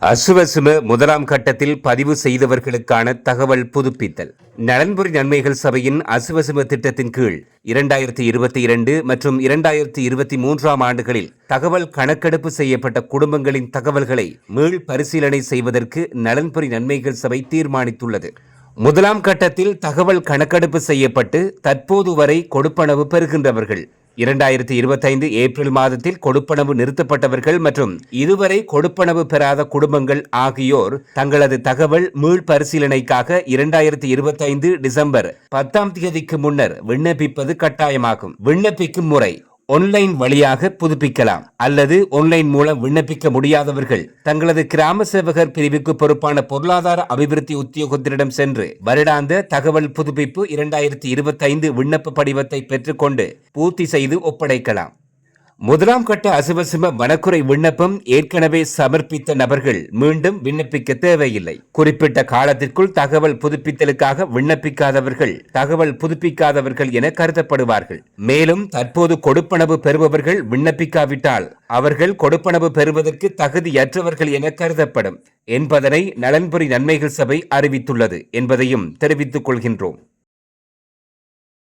அசுவசும முதலாம் கட்டத்தில் பதிவு செய்தவர்களுக்கான தகவல் புதுப்பித்தல். நலன்புரி நன்மைகள் சபையின் அசுவசும திட்டத்தின் கீழ் 2022 மற்றும் 2023 ஆண்டுகளில் தகவல் கணக்கெடுப்பு செய்யப்பட்ட குடும்பங்களின் தகவல்களை மீள் பரிசீலனை செய்வதற்கு நலன்புரி நன்மைகள் சபை தீர்மானித்துள்ளது. முதலாம் கட்டத்தில் தகவல் கணக்கெடுப்பு செய்யப்பட்டு தற்போது வரை கொடுப்பனவு பெறுகின்றவர்கள், 2025 ஏப்ரல் மாதத்தில் கொடுப்பனவு நிறுத்தப்பட்டவர்கள் மற்றும் இதுவரை கொடுப்பனவு பெறாத குடும்பங்கள் ஆகியோர் தங்களது தகவல் மீள் பரிசீலனைக்காக 2025 டிசம்பர் 10 முன்னர் விண்ணப்பிப்பது கட்டாயமாகும். விண்ணப்பிக்கும் முறை ஆன்லைன் வழியாக புதுப்பிக்கலாம் அல்லது ஆன்லைன் மூலம் விண்ணப்பிக்க முடியாதவர்கள் தங்களது கிராம சேவகர் பிரிவுக்கு பொறுப்பான பொருளாதார அபிவிருத்தி உத்தியோகத்திடம் சென்று வருடாந்த தகவல் புதுப்பிப்பு 2025 விண்ணப்ப படிவத்தை பெற்றுக்கொண்டு பூர்த்தி செய்து ஒப்படைக்கலாம். முதலாம் கட்ட அசுவசும வனக்குறை விண்ணப்பம் ஏற்கனவே சமர்ப்பித்த நபர்கள் மீண்டும் விண்ணப்பிக்க தேவையில்லை. குறிப்பிட்ட காலத்திற்குள் தகவல் புதுப்பித்தலுக்காக விண்ணப்பிக்காதவர்கள் தகவல் புதுப்பிக்காதவர்கள் என கருதப்படுவார்கள். மேலும் தற்போது கொடுப்பனவு பெறுபவர்கள் விண்ணப்பிக்காவிட்டால் அவர்கள் கொடுப்பனவு பெறுவதற்கு தகுதியற்றவர்கள் என கருதப்படும் என்பதனை நலன்புரி நன்மைகள் சபை அறிவித்துள்ளது என்பதையும் தெரிவித்துக் கொள்கின்றோம்.